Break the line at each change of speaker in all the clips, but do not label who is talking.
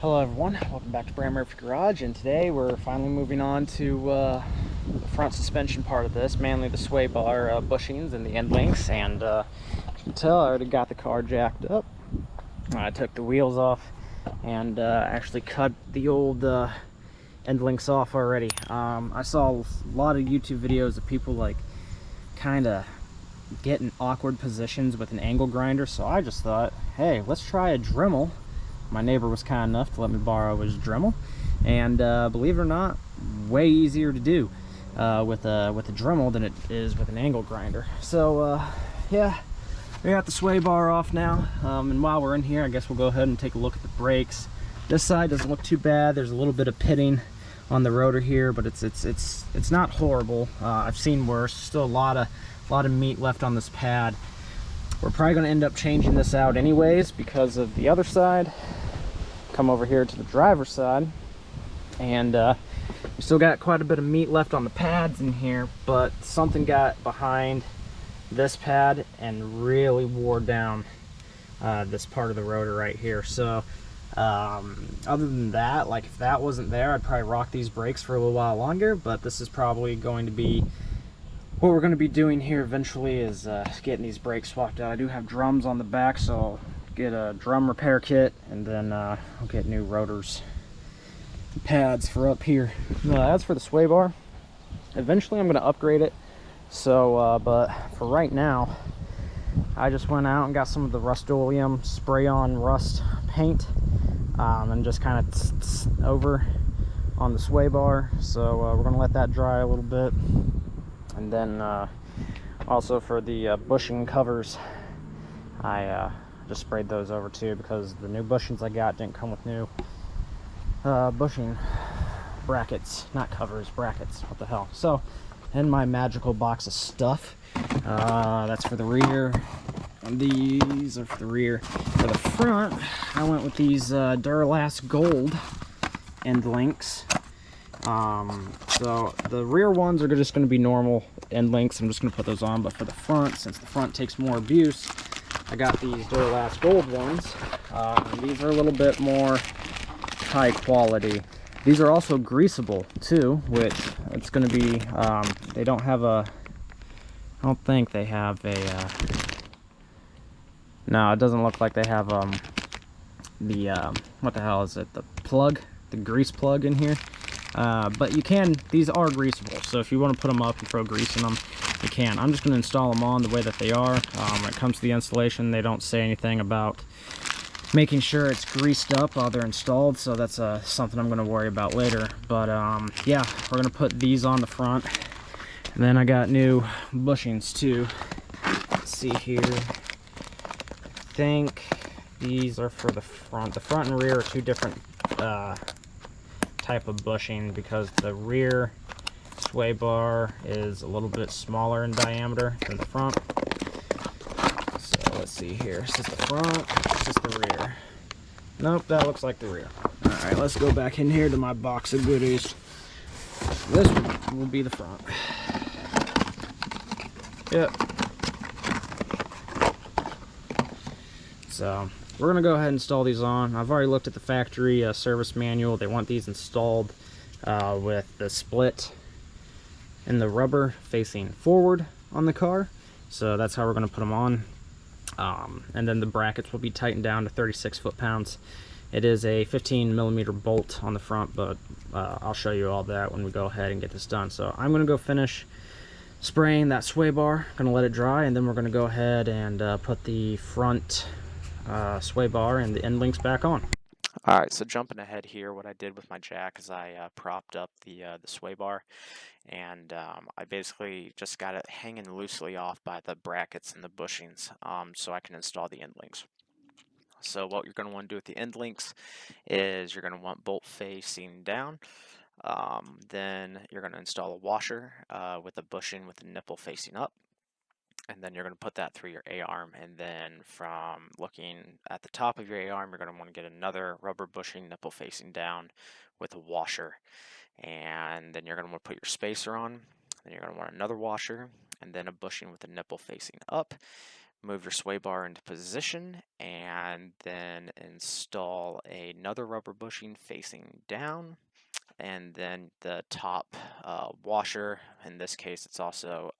Hello everyone, welcome back to Brand Murphy Garage, and today we're finally moving on to the front suspension part of this, mainly the Swaybar bushings and the Endlinks. And you can tell I already got the car jacked up. I took the wheels off and actually cut the old Endlinks off already. I saw a lot of YouTube videos of people like kind of get in awkward positions with an angle grinder, so I just thought, hey, let's try a Dremel. My neighbor was kind enough to let me borrow his Dremel, and believe it or not, way easier to do with a Dremel than it is with an angle grinder. So yeah, we got the sway bar off now, and while we're in here, I guess we'll go ahead and take a look at the brakes. This side doesn't look too bad. There's a little bit of pitting on the rotor here, but it's not horrible. I've seen worse. Still a lot of meat left on this pad. We're probably going to end up changing this out anyways because of the other side. Come over here to the driver's side, and we still got quite a bit of meat left on the pads in here, but something got behind this pad and really wore down this part of the rotor right here. So other than that, like if that wasn't there, I'd probably rock these brakes for a little while longer, but this is probably going to be what we're going to be doing here eventually, is getting these brakes swapped out. I do have drums on the back, so I'll get a drum repair kit, and then I'll get new rotors and pads for up here. As for the sway bar, eventually I'm going to upgrade it. So but for right now, I just went out and got some of the Rust-Oleum spray-on rust paint, and just kind of over on the sway bar. So we're going to let that dry a little bit. And then also for the bushing covers, I just sprayed those over too, because the new bushings I got didn't come with new bushing brackets. Not covers, brackets. What the hell? So, and my magical box of stuff. That's for the rear. And these are for the rear. For the front, I went with these Duralast Gold Endlinks. So the rear ones are just going to be normal Endlinks. I'm just going to put those on, but for the front, since the front takes more abuse, I got these Duralast Gold ones. These are a little bit more high quality. These are also greasable too, which it's going to be, they don't have a, I don't think they have a, no, it doesn't look like they have the, what the hell is it, the plug, the grease plug in here. But you can, these are greasable, so if you want to put them up and throw grease in them, you can. I'm just going to install them on the way that they are. When it comes to the installation, they don't say anything about making sure it's greased up while they're installed, so that's something I'm going to worry about later. But yeah, we're going to put these on the front, and then I got new bushings too. Let's see here. I think these are for the front. The front and rear are two different type of bushing, because the rear sway bar is a little bit smaller in diameter than the front. So let's see here. Is this the front? Is this the rear? Nope, that looks like the rear. Alright, let's go back in here to my box of goodies. This will be the front. Yep. So we're going to go ahead and install these on. I've already looked at the factory service manual. They want these installed with the split and the rubber facing forward on the car. So that's how we're going to put them on. And then the brackets will be tightened down to 36 foot-pounds. It is a 15mm bolt on the front, but I'll show you all that when we go ahead and get this done. So I'm going to go finish spraying that sway bar. Going to let it dry, and then we're going to go ahead and put the front sway bar and the Endlinks back on. Alright, so jumping ahead here, what I did with my jack is I propped up the sway bar, and I basically just got it hanging loosely off by the brackets and the bushings, so I can install the Endlinks. So what you're going to want to do with the Endlinks is you're going to want bolt facing down. Then you're going to install a washer with a bushing with the nipple facing up. And then you're going to put that through your A-arm, and then from looking at the top of your A-arm, you're going to want to get another rubber bushing nipple facing down with a washer, and then you're going to want to put your spacer on. Then you're going to want another washer, and then a bushing with a nipple facing up.
move your sway bar into position, and then install another rubber bushing facing down, and then the top washer. In this case, it's also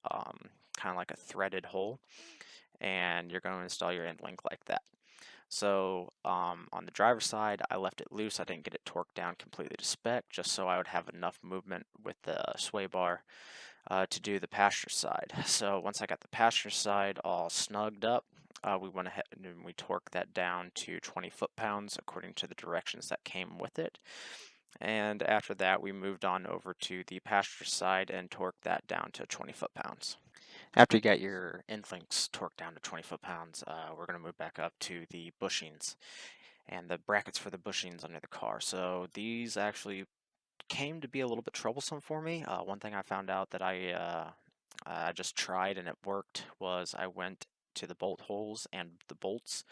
kind of like a threaded hole, and you're going to install your end link like that. So on the driver's side, I left it loose. I didn't get it torqued down completely to spec, just so I would have enough movement with the sway bar to do the passenger side. So once I got the passenger side all snugged up, we went ahead and we torqued that down to 20 foot-pounds according to the directions that came with it. And after that, we moved on over to the passenger side and torqued that down to 20 foot-pounds. After you got your Endlinks torqued down to 20 foot-pounds, we're going to move back up to the bushings and the brackets for the bushings under the car. So these actually came to be a little bit troublesome for me. One thing I found out that I just tried and it worked was I went to the bolt holes and the bolts,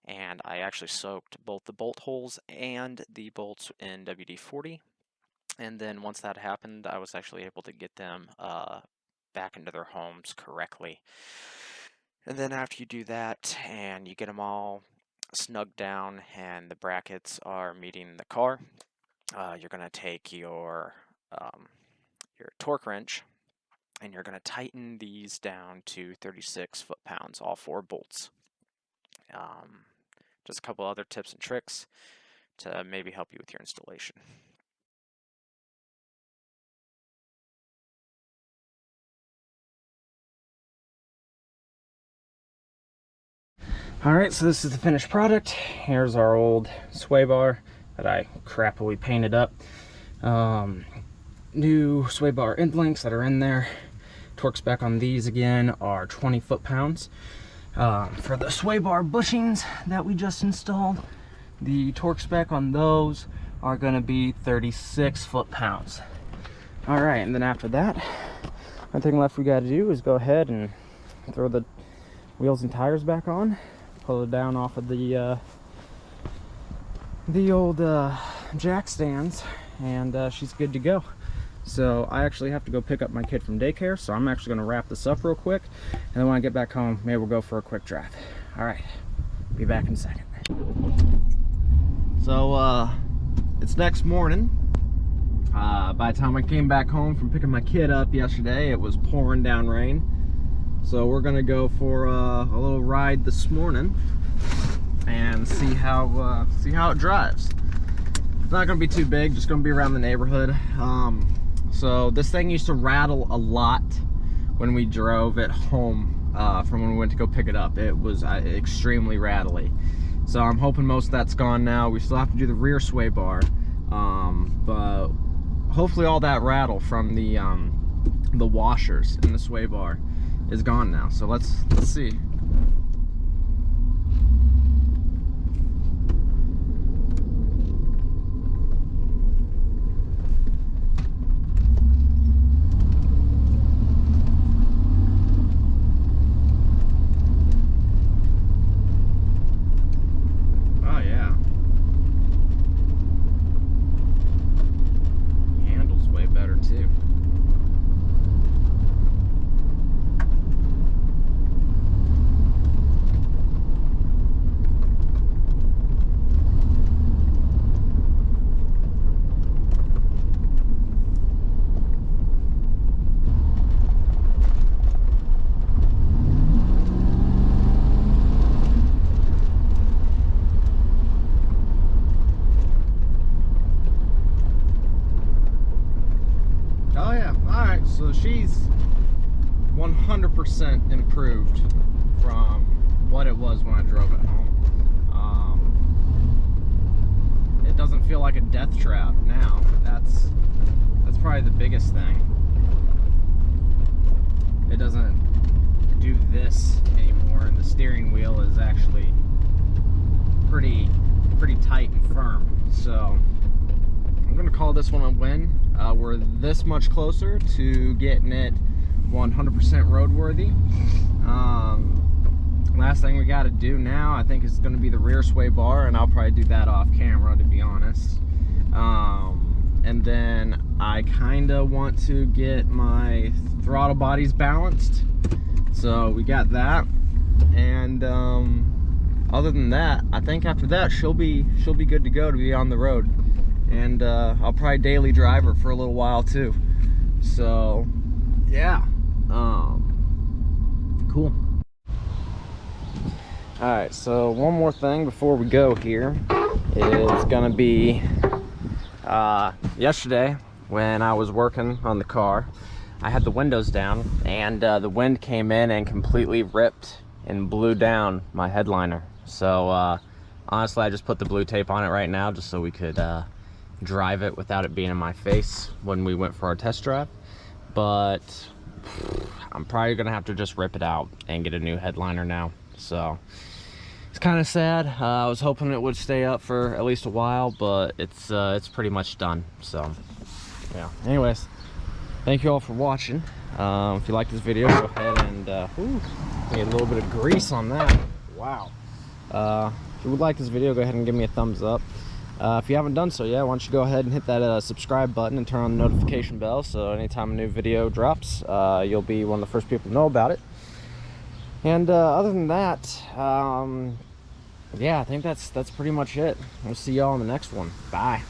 and I actually soaked both the bolt holes and the bolts in WD-40. And then once that happened, I was actually able to get them back into their homes correctly. And then after you do that and you get them all snugged down and the brackets are meeting the car, you're going to take your torque wrench and you're going to tighten these down to 36 foot-pounds, all 4 bolts. Just a couple other tips and tricks to maybe help you with your installation.
Alright, so this is the finished product. Here's our old sway bar that I crappily painted up. New sway bar end links that are in there. Torque spec on these again are 20 foot-pounds. For the sway bar bushings that we just installed, the torque spec on those are going to be 36 foot-pounds. Alright, and then after that, one thing left we got to do is go ahead and throw the wheels and tires back on, pull it down off of the old jack stands, and she's good to go. So I actually have to go pick up my kid from daycare, so I'm actually going to wrap this up real quick, and then when I get back home, maybe we'll go for a quick drive. Alright, be back in a second. So it's next morning. By the time I came back home from picking my kid up yesterday, it was pouring down rain. So we're gonna go for a little ride this morning and see how it drives. It's not gonna be too big, just gonna be around the neighborhood. So this thing used to rattle a lot when we drove it home from when we went to go pick it up. It was extremely rattly. So I'm hoping most of that's gone now. We still have to do the rear sway bar, but hopefully all that rattle from the washers in the sway bar is gone now. So let's see. So she's 100% improved from what it was when I drove it home. It doesn't feel like a death trap now. That's probably the biggest thing. It doesn't do this anymore, and the steering wheel is actually pretty tight and firm. So I'm gonna call this one a win. We're this much closer to getting it 100% roadworthy. Last thing we got to do now, I think, is going to be the rear sway bar, and I'll probably do that off camera, to be honest. And then I kind of want to get my throttle bodies balanced. So we got that. and other than that, I think after that she'll be good to go to be on the road. And I'll probably daily drive her for a little while too. So yeah, cool. All right, so one more thing before we go here is gonna be yesterday when I was working on the car, I had the windows down, and the wind came in and completely ripped and blew down my headliner. So honestly, I just put the blue tape on it right now just so we could drive it without it being in my face when we went for our test drive. But I'm probably gonna have to just rip it out and get a new headliner now. So it's kind of sad. I was hoping it would stay up for at least a while, but it's pretty much done. So yeah, anyways, thank you all for watching. If you like this video, go ahead and get a little bit of grease on that. Wow. If you would like this video, go ahead and give me a thumbs up. If you haven't done so yet, why don't you go ahead and hit that subscribe button and turn on the notification bell, so anytime a new video drops, you'll be one of the first people to know about it. And other than that, yeah, I think that's pretty much it. We'll see y'all in the next one. Bye.